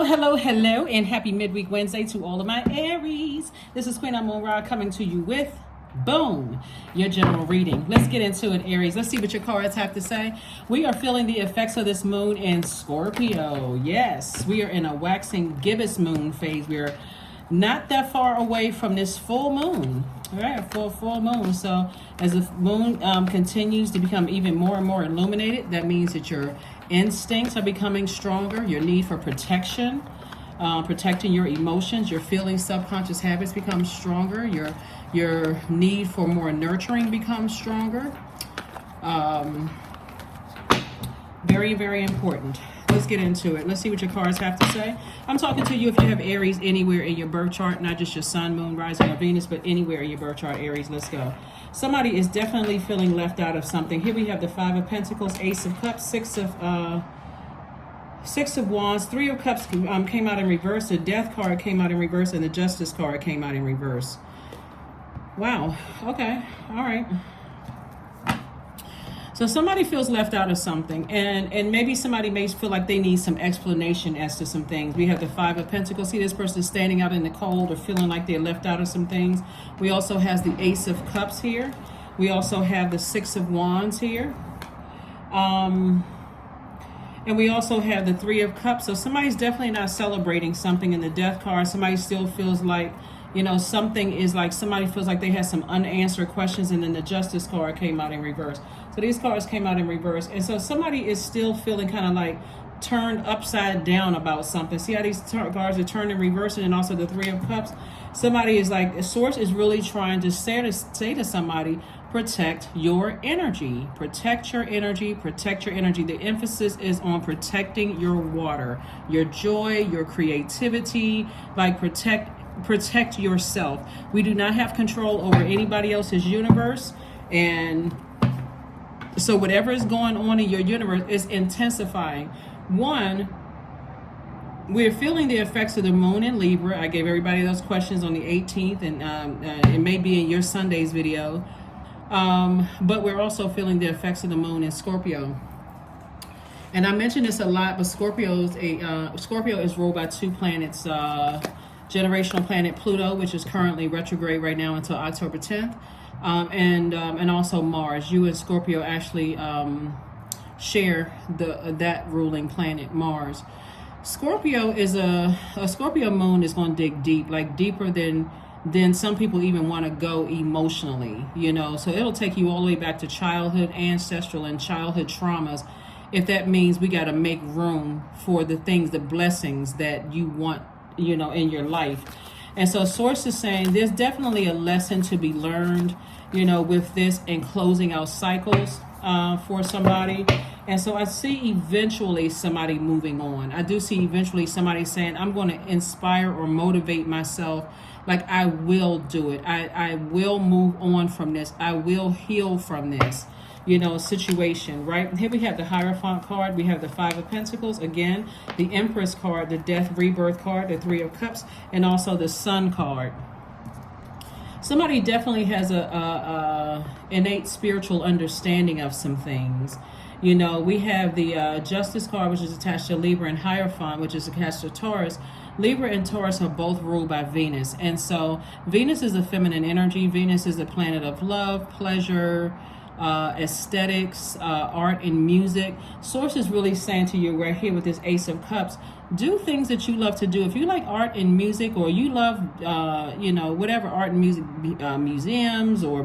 Hello, and happy midweek Wednesday to all of my Aries. This is Queen Amun Ra coming to you with, boom, your general reading. Let's get into it, Aries. Let's see what your cards have to say. We are feeling the effects of this moon in Scorpio. Yes, we are in a waxing gibbous moon phase. We're not that far away from this full moon. All right, full moon. So as the moon continues to become even more and more illuminated, that means that your instincts are becoming stronger. Your need for protection, protecting your emotions, your feelings, subconscious habits become stronger. Your need for more nurturing becomes stronger. Very, very important. Let's get into it. Let's see what your cards have to say. I'm talking to you if you have Aries anywhere in your birth chart, not just your sun, moon, rising, or Venus, but anywhere in your birth chart, Aries. Let's go. Somebody is definitely feeling left out of something. Here we have the Five of Pentacles, Ace of Cups, Six of Wands, Three of Cups came out in reverse. The Death card came out in reverse, and the Justice card came out in reverse. Wow. Okay. All right. So somebody feels left out of something, and maybe somebody may feel like they need some explanation as to some things. We have the Five of Pentacles. See, this person is standing out in the cold or feeling like they're left out of some things. We also have the Ace of Cups here. We also have the Six of Wands here. And we also have the Three of Cups. So somebody's definitely not celebrating something in the Death card. Somebody still feels like, you know, something is like, somebody feels like they have some unanswered questions, and then the Justice card came out in reverse. So these cards came out in reverse. And so somebody is still feeling kind of like turned upside down about something. See how these cards are turned in reverse, and then also the Three of Cups. Somebody is like, a source is really trying to say to somebody, protect your energy. Protect your energy. Protect your energy. The emphasis is on protecting your water, your joy, your creativity. Like protect yourself. We do not have control over anybody else's universe, and so whatever is going on in your universe is intensifying. One, we're feeling the effects of the moon in Libra. I gave everybody those questions on the 18th, and it may be in your Sunday's video. But we're also feeling the effects of the moon in Scorpio. And I mention this a lot, but Scorpio is ruled by two planets. Generational planet Pluto, which is currently retrograde right now until October 10th. And also Mars. You and Scorpio actually share that ruling planet, Mars. Scorpio is a Scorpio moon is going to dig deep, like deeper than some people even want to go emotionally, you know. So it'll take you all the way back to childhood, ancestral, and childhood traumas. If that means we got to make room for the things, the blessings that you want, you know, in your life. And so source is saying there's definitely a lesson to be learned, you know, with this and closing out cycles for somebody. And so I see eventually somebody moving on. I do see eventually somebody saying, I'm going to inspire or motivate myself. Like, I will do it. I will move on from this. I will heal from this, you know, situation, right? Here we have the Hierophant card. We have the Five of Pentacles. Again, the Empress card, the Death Rebirth card, the Three of Cups, and also the Sun card. Somebody definitely has a innate spiritual understanding of some things. You know, we have the Justice card, which is attached to Libra, and Hierophant, which is attached to Taurus. Libra and Taurus are both ruled by Venus. And so Venus is a feminine energy. Venus is the planet of love, pleasure, aesthetics, art, and music. Source is really saying to you right here with this Ace of Cups, do things that you love to do. If you like art and music, or you love, you know, whatever art and music, museums, or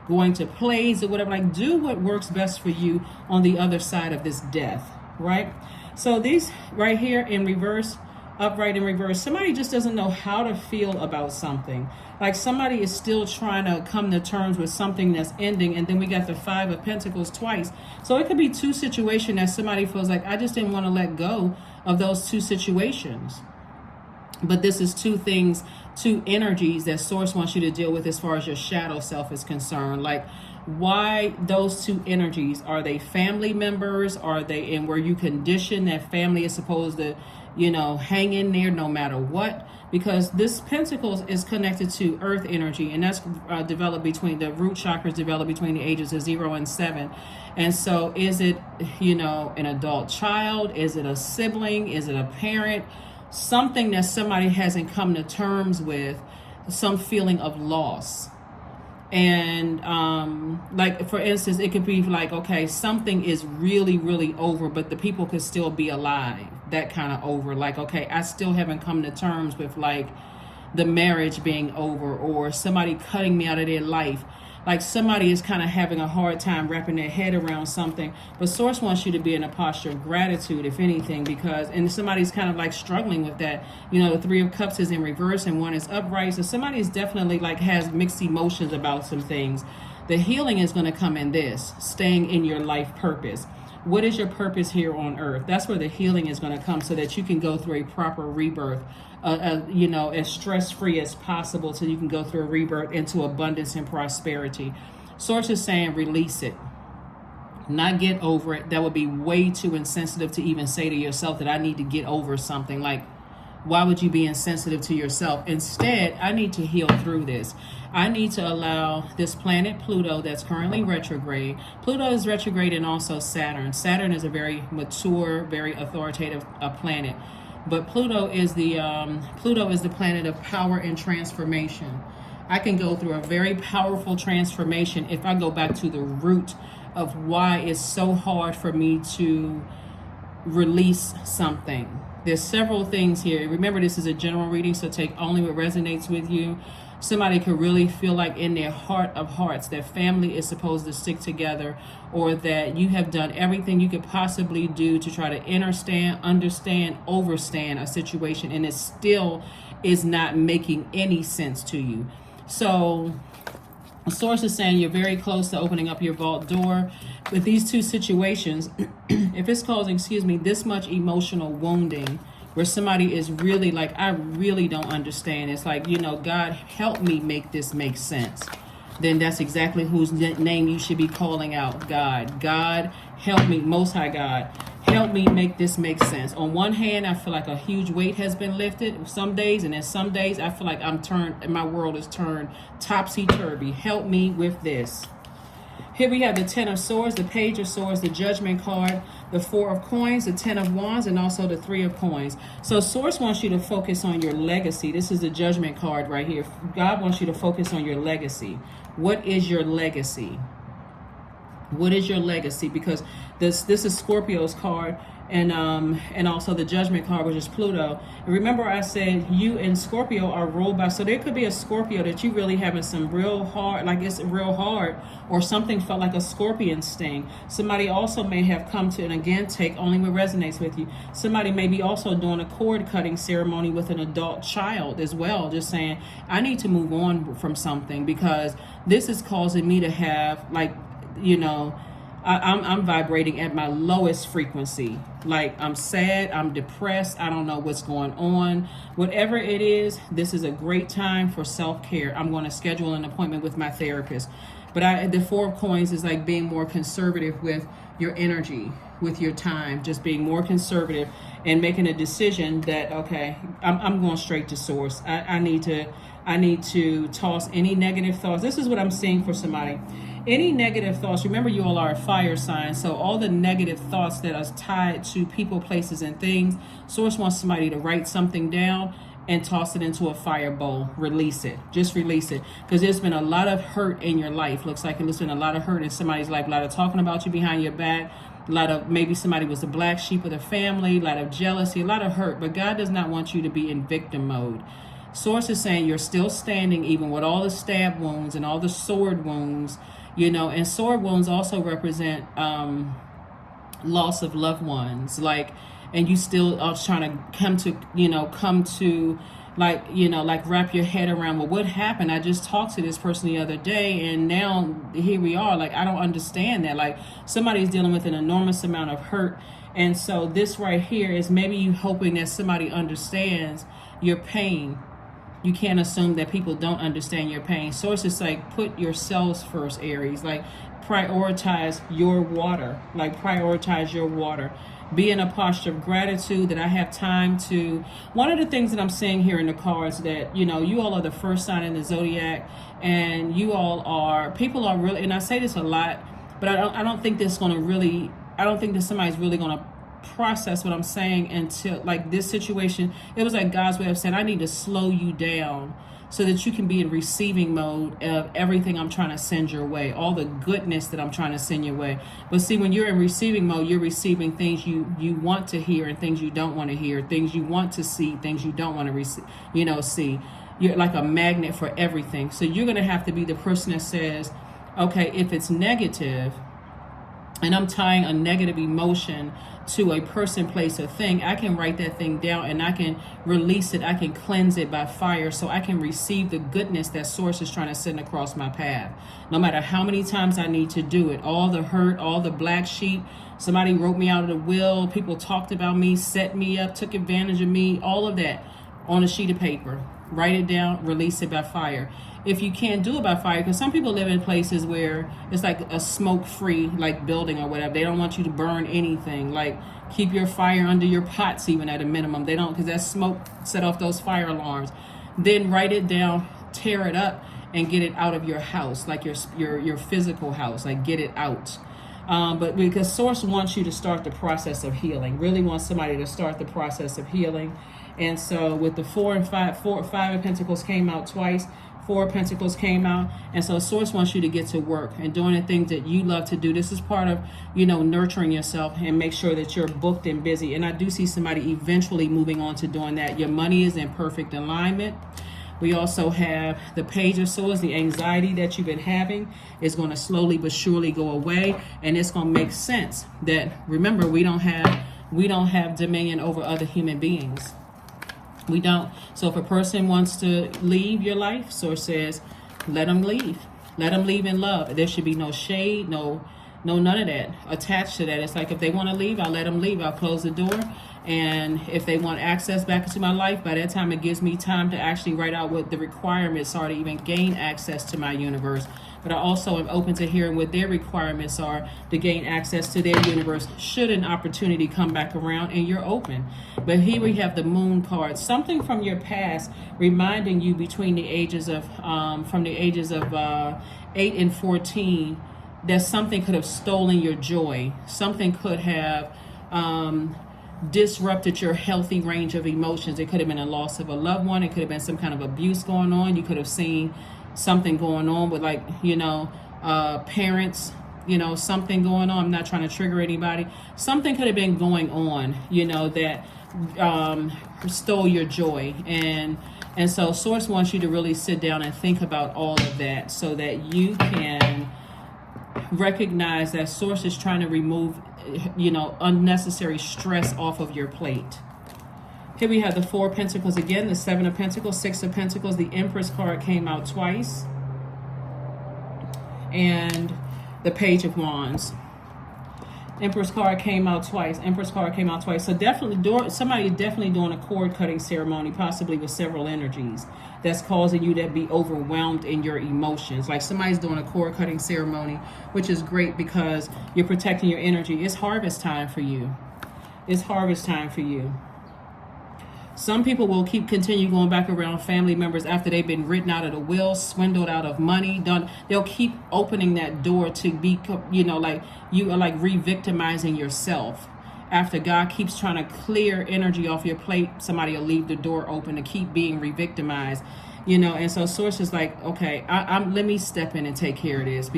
going to plays or whatever, like, do what works best for you on the other side of this death, right? So these right here in reverse, upright in reverse, somebody just doesn't know how to feel about something. Like, somebody is still trying to come to terms with something that's ending. And then we got the Five of Pentacles twice. So it could be two situations that somebody feels like, I just didn't want to let go of those two situations. But this is two things, two energies that Source wants you to deal with as far as your shadow self is concerned. Like, why those two energies? Are they family members? Are they, and were you conditioned that family is supposed to, hang in there no matter what, because this Pentacles is connected to earth energy, and that's developed between the root chakras, developed between the ages of 0 and 7. And so is it, an adult child? Is it a sibling? Is it a parent? Something that somebody hasn't come to terms with, some feeling of loss. And like, for instance, it could be like, okay, something is really, really over, but the people could still be alive. That kind of over. Like, okay, I still haven't come to terms with like the marriage being over, or somebody cutting me out of their life. Like, somebody is kind of having a hard time wrapping their head around something, but Source wants you to be in a posture of gratitude, if anything, because, and somebody's kind of like struggling with that. The Three of Cups is in reverse and one is upright. So somebody is definitely like has mixed emotions about some things. The healing is going to come in this, staying in your life purpose. What is your purpose here on earth? That's where the healing is going to come, so that you can go through a proper rebirth, as stress-free as possible, so you can go through a rebirth into abundance and prosperity. Source is saying release it, not get over it. That would be way too insensitive to even say to yourself that I need to get over something. Like, why would you be insensitive to yourself? Instead, I need to heal through this. I need to allow this planet Pluto that's currently retrograde. Pluto is retrograde, and also Saturn. Saturn is a very mature, very authoritative planet. But Pluto is the planet of power and transformation. I can go through a very powerful transformation if I go back to the root of why it's so hard for me to release something. There's several things here. Remember, this is a general reading, so take only what resonates with you. Somebody could really feel like in their heart of hearts that family is supposed to stick together, or that you have done everything you could possibly do to try to understand, overstand a situation, and it still is not making any sense to you. So a source is saying you're very close to opening up your vault door. With these two situations, if it's causing, this much emotional wounding, where somebody is really like, I really don't understand. It's like, God, help me make this make sense. Then that's exactly whose name you should be calling out. God. God, help me. Most High God, help me make this make sense. On one hand, I feel like a huge weight has been lifted some days, and then some days I feel like my world is turned topsy-turvy. Help me with this. Here we have the Ten of Swords, the Page of Swords, the Judgment card, the Four of Coins, the Ten of Wands, and also the Three of Coins. So Source wants you to focus on your legacy. This is the Judgment card right here. God wants you to focus on your legacy. What is your legacy? What is your legacy? Because this is Scorpio's card, and also the Judgment card, which is Pluto. And remember, I said you and Scorpio are ruled by, so there could be a Scorpio that you really having some real hard, like it's real hard, or something felt like a scorpion sting. Somebody also may have come to, and again, take only what resonates with you. Somebody may be also doing a cord cutting ceremony with an adult child as well, just saying, I need to move on from something, because this is causing me to have, like, I'm vibrating at my lowest frequency. Like, I'm sad, I'm depressed, I don't know what's going on. Whatever it is, this is a great time for self-care. I'm going to schedule an appointment with my therapist. But the Four of Coins is like being more conservative with your energy, with your time, just being more conservative and making a decision that, okay, I'm going straight to source. I need to toss any negative thoughts. This is what I'm seeing for somebody. Any negative thoughts, remember you all are a fire sign, so all the negative thoughts that are tied to people, places, and things, Source wants somebody to write something down and toss it into a fire bowl. Release it. Just release it. Because there's been a lot of hurt in your life. Looks like there's been a lot of hurt in somebody's life. A lot of talking about you behind your back. A lot of, maybe somebody was the black sheep of the family. A lot of jealousy. A lot of hurt. But God does not want you to be in victim mode. Source is saying you're still standing even with all the stab wounds and all the sword wounds. And sword wounds also represent loss of loved ones, and you still are trying to come to like wrap your head around, well, what happened? I just talked to this person the other day, and now here we are. Like, I don't understand that. Like, somebody's dealing with an enormous amount of hurt, and so this right here is maybe you hoping that somebody understands your pain. You can't assume that people don't understand your pain. Source is like, put yourselves first, Aries. Like, prioritize your water. be in a posture of gratitude that I have time to. One of the things that I'm seeing here in the cards that, you know, you all are the first sign in the zodiac, and you all are, people are really, and I say this a lot, but I don't think this going to really, I don't think that somebody's really going to process what I'm saying until, like, this situation, it was like God's way of saying, I need to slow you down so that you can be in receiving mode of everything I'm trying to send your way, all the goodness that I'm trying to send your way. But see, when you're in receiving mode, you're receiving things you want to hear and things you don't want to hear, things you want to see, things you don't want to see. You're like a magnet for everything. So you're going to have to be the person that says, okay, if it's negative, and I'm tying a negative emotion to a person, place, or thing, I can write that thing down and I can release it. I can cleanse it by fire so I can receive the goodness that source is trying to send across my path. No matter how many times I need to do it, all the hurt, all the black sheep, somebody wrote me out of the will, people talked about me, set me up, took advantage of me, all of that on a sheet of paper. Write it down, release it by fire. If you can't do it by fire, because some people live in places where it's like a smoke-free, like, building or whatever. They don't want you to burn anything. Like, keep your fire under your pots even at a minimum. They don't, because that smoke set off those fire alarms. Then write it down, tear it up, and get it out of your house, like your physical house. Like, get it out. But because Source wants you to start the process of healing, really wants somebody to start the process of healing. And so with the 4 and 5, 5 of Pentacles came out twice. 4 of Pentacles came out, and so Source wants you to get to work and doing the things that you love to do. This is part of, you know, nurturing yourself and make sure that you're booked and busy. And I do see somebody eventually moving on to doing that. Your money is in perfect alignment. We also have the Page of Swords. The anxiety that you've been having is going to slowly but surely go away, and it's going to make sense that, remember, we don't have dominion over other human beings. We don't. So if a person wants to leave your life, Source says, let them leave. Let them leave in love. There should be no shade, no none of that attached to that. It's like, if they want to leave, I'll let them leave. I'll close the door. And if they want access back into my life, by that time it gives me time to actually write out what the requirements are to even gain access to my universe. But I also am open to hearing what their requirements are to gain access to their universe should an opportunity come back around and you're open. But here we have the Moon card, something from your past reminding you between the ages of 8 and 14 that something could have stolen your joy. Something could have disrupted your healthy range of emotions. It could have been a loss of a loved one. It could have been some kind of abuse going on. You could have seen something going on with, like, parents, something going on. I'm not trying to trigger anybody. Something could have been going on, that stole your joy. And so Source wants you to really sit down and think about all of that so that you can recognize that Source is trying to remove, unnecessary stress off of your plate. Here we have the 4 of Pentacles again, the 7 of Pentacles, 6 of Pentacles. The Empress card came out twice. And the Page of Wands. Empress card came out twice. Empress card came out twice. So somebody is definitely doing a cord cutting ceremony, possibly with several energies, that's causing you to be overwhelmed in your emotions. Like somebody's doing a cord cutting ceremony, which is great because you're protecting your energy. It's harvest time for you. It's harvest time for you. Some people will continue going back around family members after they've been written out of the will, swindled out of money, done. They'll keep opening that door to be, like you are like re-victimizing yourself. After God keeps trying to clear energy off your plate, somebody will leave the door open to keep being re-victimized, and so Source is like, okay, let me step in and take care of this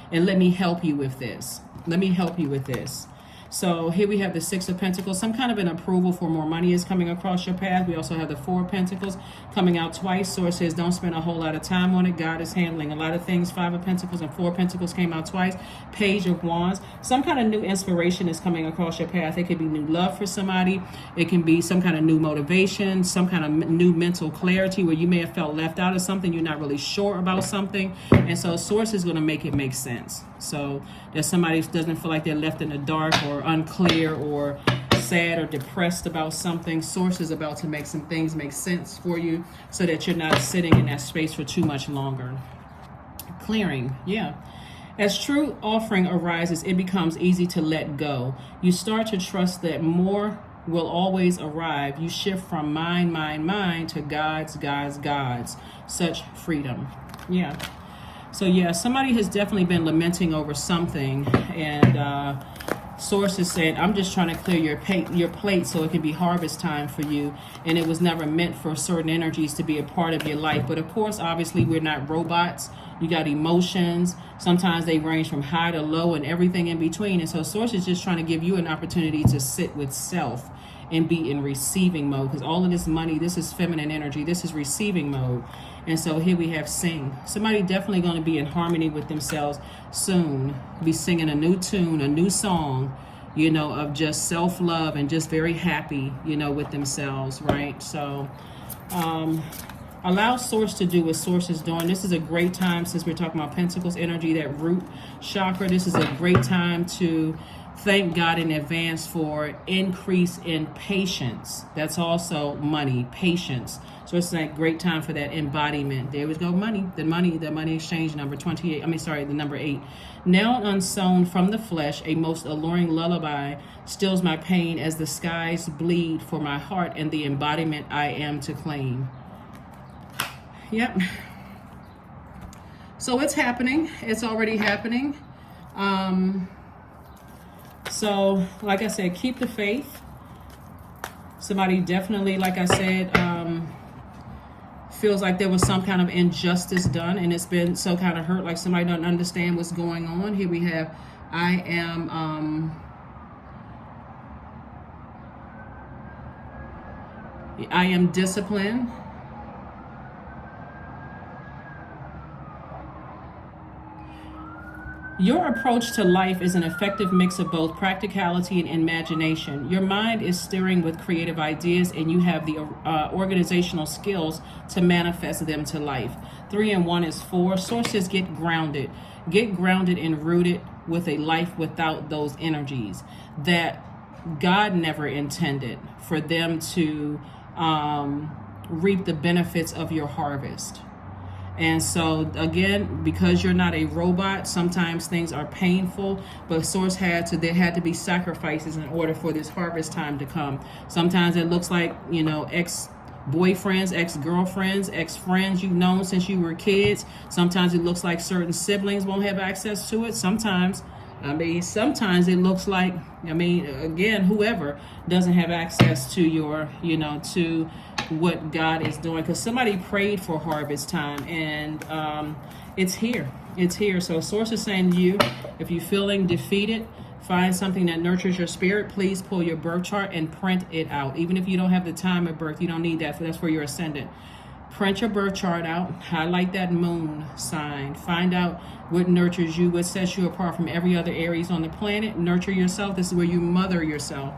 and let me help you with this. Let me help you with this. So here we have the 6 of Pentacles. Some kind of an approval for more money is coming across your path. We also have the 4 of Pentacles coming out twice. Source says don't spend a whole lot of time on it. God is handling a lot of things. 5 of Pentacles and 4 of Pentacles came out twice. Page of Wands. Some kind of new inspiration is coming across your path. It could be new love for somebody. It can be some kind of new motivation, some kind of new mental clarity where you may have felt left out of something. You're not really sure about something. And so Source is going to make it make sense. So that somebody doesn't feel like they're left in the dark or unclear or sad or depressed about something. Source is about to make some things make sense for you so that you're not sitting in that space for too much longer. Clearing, yeah. As true offering arises, it becomes easy to let go. You start to trust that more will always arrive. You shift from mine to God's. Such freedom. Yeah. So yeah, somebody has definitely been lamenting over something, and sources said, I'm just trying to clear your plate so it can be harvest time for you, and it was never meant for certain energies to be a part of your life. But of course, obviously, we're not robots. You got emotions. Sometimes they range from high to low and everything in between. And so source is just trying to give you an opportunity to sit with self and be in receiving mode, because all of this money, this is feminine energy, this is receiving mode. And so here we have sing. Somebody definitely going to be in harmony with themselves soon, be singing a new tune, a new song, of just self-love and just very happy, with themselves, right? So allow source to do what source is doing. This is a great time, since we're talking about Pentacles energy, that root chakra. This is a great time to thank God in advance for increase in patience. That's also money, patience. So it's a great time for that embodiment. There we go, money. The money exchange number 28. The number 8. Now unsown from the flesh, a most alluring lullaby stills my pain as the skies bleed for my heart and the embodiment I am to claim. Yep. So it's happening. It's already happening. So, like I said, keep the faith. Somebody definitely, like I said, feels like there was some kind of injustice done, and it's been so kind of hurt, like somebody doesn't understand what's going on. Here we have, I am disciplined. Your approach to life is an effective mix of both practicality and imagination. Your mind is stirring with creative ideas, and you have the organizational skills to manifest them to life. 3 and 1 is 4. Sources get grounded. Get grounded and rooted with a life without those energies that God never intended for them to reap the benefits of your harvest. And so again, because you're not a robot, sometimes things are painful, but source there had to be sacrifices in order for this harvest time to come. Sometimes it looks like, ex-boyfriends, ex-girlfriends, ex-friends you've known since you were kids. Sometimes it looks like certain siblings won't have access to it. Sometimes it looks like, again, whoever doesn't have access to your, to what God is doing, because somebody prayed for harvest time, and it's here. So source is saying to you, if you're feeling defeated, find something that nurtures your spirit. Please pull your birth chart and print it out. Even if you don't have the time of birth, you don't need that, that's for your ascendant. Print your birth chart out, highlight that moon sign, find out what nurtures you, what sets you apart from every other Aries on the planet. Nurture yourself. This is where you mother yourself.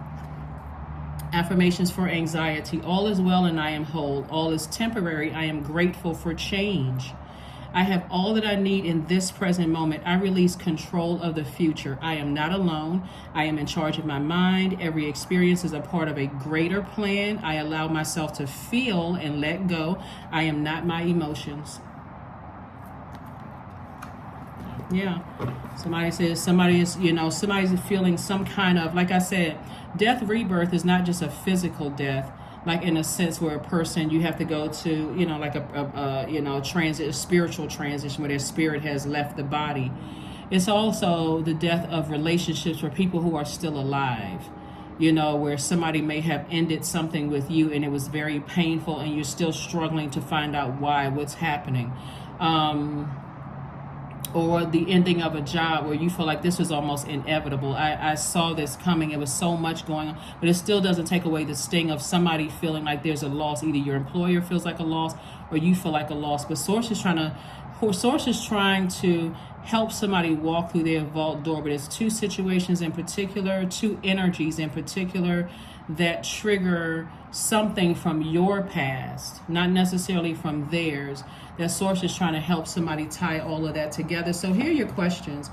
Affirmations for anxiety. All is well and I am whole. All is temporary. I am grateful for change. I have all that I need in this present moment. I release control of the future. I am not alone. I am in charge of my mind. Every experience is a part of a greater plan. I allow myself to feel and let go. I am not my emotions. Yeah. Somebody's feeling some kind of, like I said, death rebirth is not just a physical death, like in a sense where a person, you have to go to, like a spiritual transition where their spirit has left the body. It's also the death of relationships for people who are still alive, where somebody may have ended something with you and it was very painful and you're still struggling to find out what's happening. Or the ending of a job where you feel like this was almost inevitable. I saw this coming. It was so much going on, but it still doesn't take away the sting of somebody feeling like there's a loss. Either your employer feels like a loss or you feel like a loss. But Source is trying to help somebody walk through their vault door. But it's 2 situations in particular, 2 energies in particular that trigger something from your past, not necessarily from theirs. That Source is trying to help somebody tie all of that together. So here are your questions.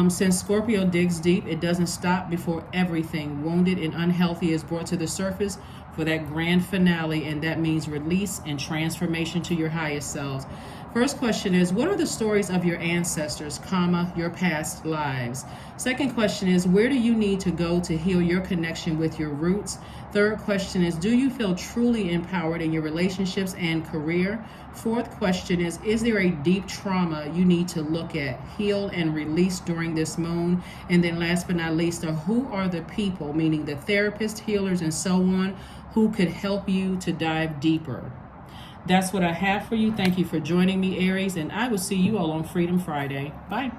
Since Scorpio digs deep, it doesn't stop before everything wounded and unhealthy is brought to the surface for that grand finale, and that means release and transformation to your highest selves. First question is, what are the stories of your ancestors, comma, your past lives? Second question is, where do you need to go to heal your connection with your roots? Third question is, do you feel truly empowered in your relationships and career? Fourth question is there a deep trauma you need to look at, heal, and release during this moon? And then last but not least, who are the people, meaning the therapists, healers, and so on, who could help you to dive deeper? That's what I have for you. Thank you for joining me, Aries, and I will see you all on Freedom Friday. Bye.